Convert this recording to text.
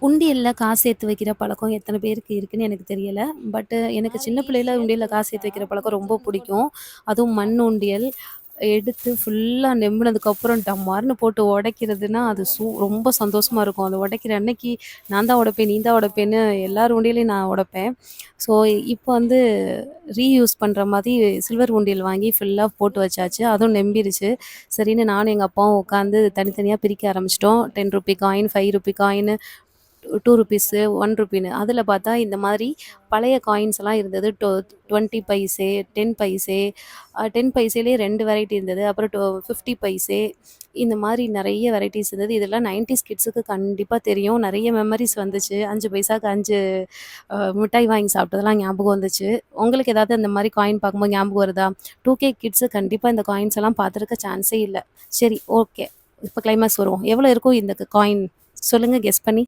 உண்டியல்ல காசு சேர்த்து வைக்கிற பழக்கம் எத்தன பேருக்கு இருக்குன்னு எனக்கு தெரியல. எனக்கு அது சின்ன பிள்ளையில ஈஸியா உண்டியல்ல காசு தெரியும்க்கா. சேர்த்து வைக்கிற பழக்கம் ரொம்ப கொஞ்சம் பிடிக்கும். அதுவும் மண் உண்டியல். எடுத்து ஃபுல்லா நெம்புனதுக்கப்புறம் டமார்ன்னு போட்டு உடைக்கிறதுன்னா, அது ரொம்ப சந்தோஷமா இருக்கும். அத உடைக்கிற அன்னைக்கு நான் தான் உடைப்பேன், நீ தான் உடைப்பேன்னு எல்லார் உண்டியலையும் நான் உடைப்பேன். ஸோ, இப்போ வந்து ரீயூஸ் பண்ற மாரி சில்வர் உண்டியல் வாங்கி ஃபுல்லா போட்டு வச்சாச்சு. அதுவும் நெம்பிருச்சு. சரின்னு நானும் எங்க அப்பாவும் உட்காந்து தனித்தனியா பிரிக்க ஆரம்பிச்சுட்டோம். ₹10 காயின், ₹5 காயின், ₹2, ₹1ன்னு. அதில பார்த்தா இந்த மாதிரி பழைய காயின்ஸ்லாம் இருந்தது. 20 பைசே, 10 பைசே, 10 பைசேலயே 2 வெரைட்டி இருந்தது. அப்புறம் 50 பைசே, இந்த மாரி நெறைய வெரைட்டிஸ் இருந்தது. இதெல்லாம் 90ஸ் கிட்ஸுக்கு கண்டிப்பா தெரியும். நெறைய மெமரீஸ் வந்துச்சு. 5 பைசாக்கு 5 மிட்டாய் வாங்கி சாப்பிட்டதெல்லாம் ஞாபகம் வந்துச்சு. உங்களுக்கு ஏதாவது அந்த மாரி காயின் பார்க்கும்போது ஞாபகம் வருதா? 2கே கிட்ஸு கண்டிப்பா இந்த காயின்ஸ் எல்லாம் பார்த்துருக்க சான்ஸே இல்ல. சரி, ஓகே. இப்ப கிளைமாக்ஸ் வருவோம். எவ்வளோ இருக்கும் இந்த காயின்? சொல்லுங்க கெஸ் பண்ணி.